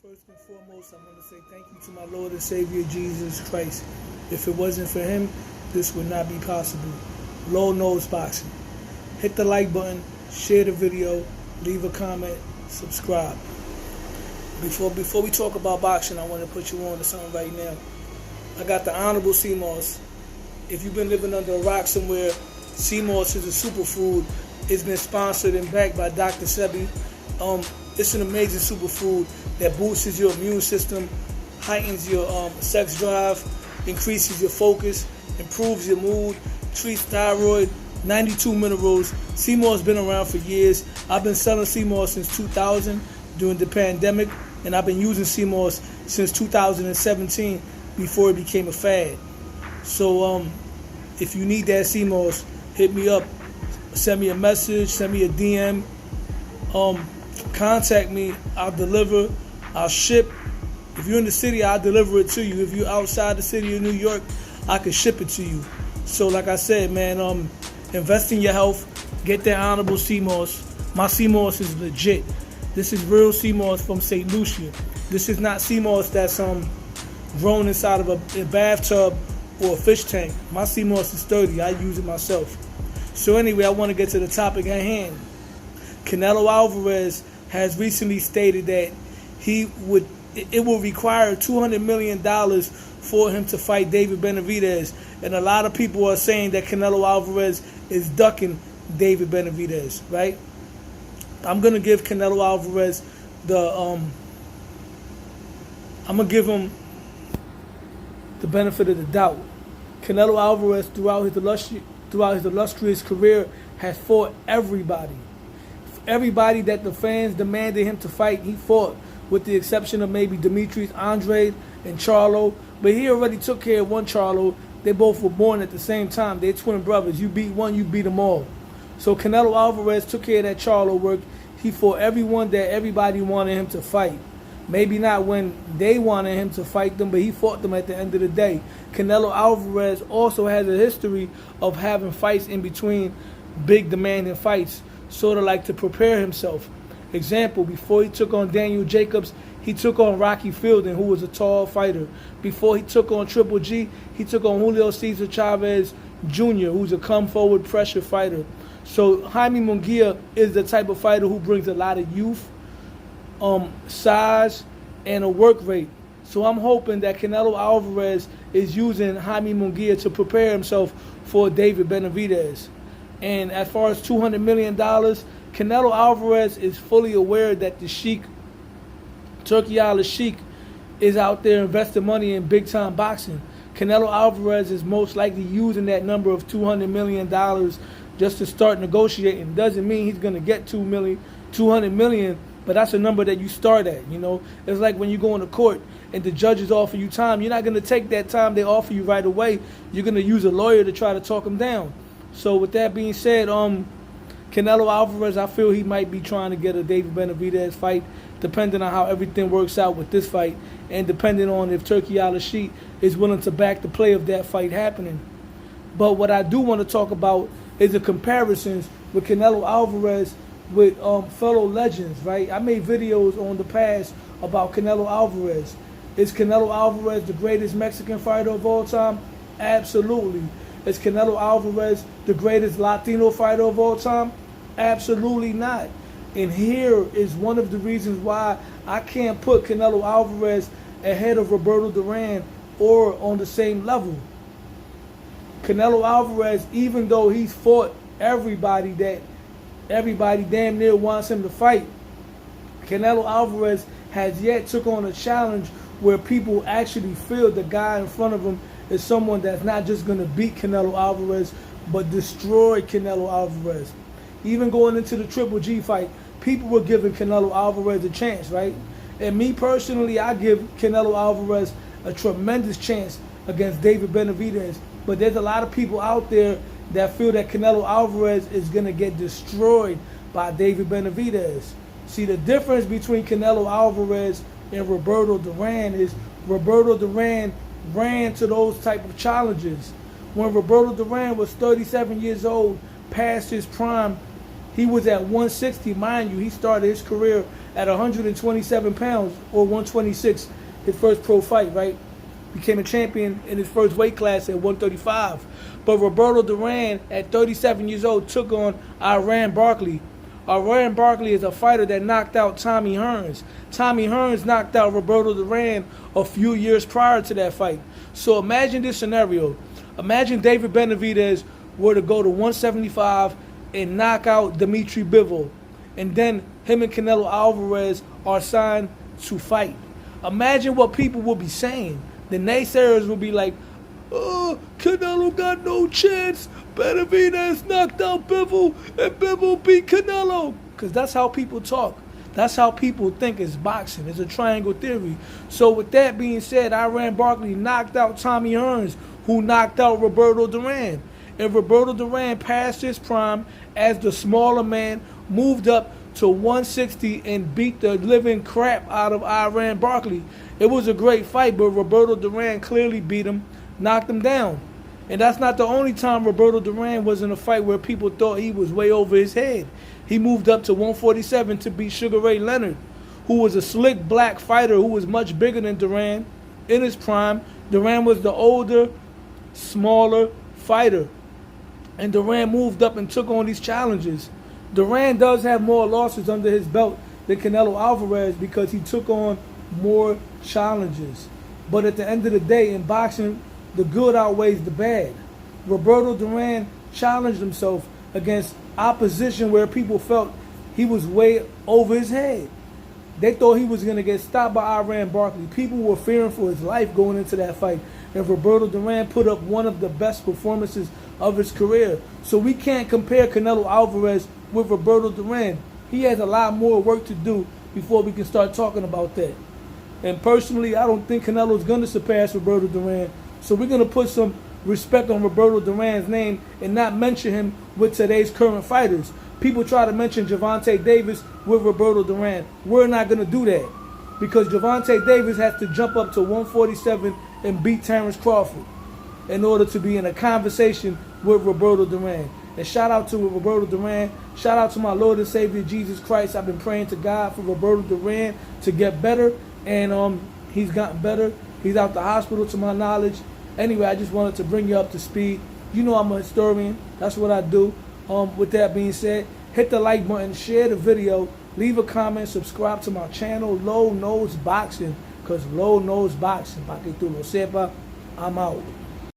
First and foremost, I want to say thank you to my Lord and Savior Jesus Christ. If it wasn't for him, this would not be possible. Low Nose Boxing. Hit the like button, share the video, leave a comment, subscribe. Before we talk about boxing, I want to put you on to something right now. I got the Honorable CMOS. If you've been living under a rock somewhere, CMOS is a superfood. It's been sponsored and backed by Dr. Sebi. It's an amazing superfood that boosts your immune system, heightens your sex drive, increases your focus, improves your mood, treats thyroid, 92 minerals. CMOS has been around for years. I've been selling CMOS since 2000 during the pandemic, and I've been using CMOS since 2017 before it became a fad. So if you need that CMOS, hit me up. Send me a message, send me a DM. Contact me. I'll deliver. I'll ship. If you're in the city, I'll deliver it to you. If you're outside the city of New York, I can ship it to you. So like I said, man, invest in your health. Get that Honorable CMOS. My CMOS is legit. This is real CMOS from St. Lucia. This is not CMOS that's grown inside of a bathtub or a fish tank. My CMOS is sturdy. I use it myself. So anyway, I want to get to the topic at hand. Canelo Alvarez has recently stated that it will require $200 million for him to fight David Benavidez. And a lot of people are saying that Canelo Alvarez is ducking David Benavidez, right? I'm going to give Canelo Alvarez I'm going to give him the benefit of the doubt. Canelo Alvarez, throughout his illustrious career, has fought everybody. Everybody that the fans demanded him to fight, he fought, with the exception of maybe Demetrius Andrade and Charlo. But he already took care of one Charlo. They both were born at the same time. They're twin brothers. You beat one, you beat them all. So Canelo Alvarez took care of that Charlo work. He fought everyone that everybody wanted him to fight. Maybe not when they wanted him to fight them, but he fought them at the end of the day. Canelo Alvarez also has a history of having fights in between big demanding fights, sort of like to prepare himself. Example, before he took on Daniel Jacobs, he took on Rocky Fielding, who was a tall fighter. Before he took on Triple G, he took on Julio Cesar Chavez Jr., who's a come-forward pressure fighter. So Jaime Munguia is the type of fighter who brings a lot of youth, size, and a work rate. So I'm hoping that Canelo Alvarez is using Jaime Munguia to prepare himself for David Benavidez. And as far as $200 million, Canelo Alvarez is fully aware that the Sheik, Turki al-Sheikh, is out there investing money in big-time boxing. Canelo Alvarez is most likely using that number of $200 million just to start negotiating. Doesn't mean he's going to get $200 million, but that's a number that you start at, you know. It's like when you go into court and the judges offer you time. You're not going to take that time they offer you right away. You're going to use a lawyer to try to talk them down. So with that being said, Canelo Alvarez, I feel he might be trying to get a David Benavidez fight, depending on how everything works out with this fight, and depending on if Turki al-Sheikh is willing to back the play of that fight happening. But what I do want to talk about is the comparisons with Canelo Alvarez with fellow legends, right? I made videos on the past about Canelo Alvarez. Is Canelo Alvarez the greatest Mexican fighter of all time? Absolutely. Is Canelo Alvarez the greatest Latino fighter of all time? Absolutely not. And here is one of the reasons why I can't put Canelo Alvarez ahead of Roberto Duran or on the same level. Canelo Alvarez, even though he's fought everybody that everybody damn near wants him to fight, Canelo Alvarez has yet took on a challenge where people actually feel the guy in front of him is someone that's not just going to beat Canelo Alvarez, but destroy Canelo Alvarez. Even going into the Triple G fight, people were giving Canelo Alvarez a chance, right? And me personally, I give Canelo Alvarez a tremendous chance against David Benavidez. But there's a lot of people out there that feel that Canelo Alvarez is going to get destroyed by David Benavidez. See, the difference between Canelo Alvarez and Roberto Duran is Roberto Duran ran to those type of challenges. When Roberto Duran was 37 years old, past his prime, he was at 160. Mind you, he started his career at 127 pounds, or 126, his first pro fight, right? Became a champion in his first weight class at 135. But Roberto Duran, at 37 years old, took on Iran Barkley. Iran Barkley is a fighter that knocked out Tommy Hearns. Tommy Hearns knocked out Roberto Duran a few years prior to that fight. So imagine this scenario. Imagine David Benavidez were to go to 175 and knock out Dimitri Bivol. And then him and Canelo Alvarez are signed to fight. Imagine what people will be saying. The naysayers will be like, oh, Canelo got no chance. Benavidez knocked out Bivol, and Bivol beat Canelo. Because that's how people talk. That's how people think it's boxing. It's a triangle theory. So with that being said, Iran Barkley knocked out Tommy Hearns, who knocked out Roberto Duran. And Roberto Duran passed his prime as the smaller man, moved up to 160 and beat the living crap out of Iran Barkley. It was a great fight, but Roberto Duran clearly beat him, knocked him down. And that's not the only time Roberto Duran was in a fight where people thought he was way over his head. He moved up to 147 to beat Sugar Ray Leonard, who was a slick black fighter who was much bigger than Duran in his prime. Duran was the older, smaller fighter. And Duran moved up and took on these challenges. Duran does have more losses under his belt than Canelo Alvarez because he took on more challenges. But at the end of the day, in boxing, the good outweighs the bad. Roberto Duran challenged himself against opposition where people felt he was way over his head. They thought he was going to get stopped by Iran Barkley. People were fearing for his life going into that fight. And Roberto Duran put up one of the best performances of his career. So we can't compare Canelo Alvarez with Roberto Duran. He has a lot more work to do before we can start talking about that. And personally, I don't think Canelo's going to surpass Roberto Duran. So we're going to put some respect on Roberto Duran's name and not mention him with today's current fighters. People try to mention Gervonta Davis with Roberto Duran. We're not going to do that because Gervonta Davis has to jump up to 147 and beat Terrence Crawford in order to be in a conversation with Roberto Duran. And shout out to Roberto Duran. Shout out to my Lord and Savior Jesus Christ. I've been praying to God for Roberto Duran to get better, and he's gotten better. He's out the hospital to my knowledge. Anyway, I just wanted to bring you up to speed. You know I'm a historian. That's what I do. With that being said, hit the like button, share the video, leave a comment, subscribe to my channel, Low Nose Boxing, because Low Nose Boxing. Pa que tú lo sepa, I'm out.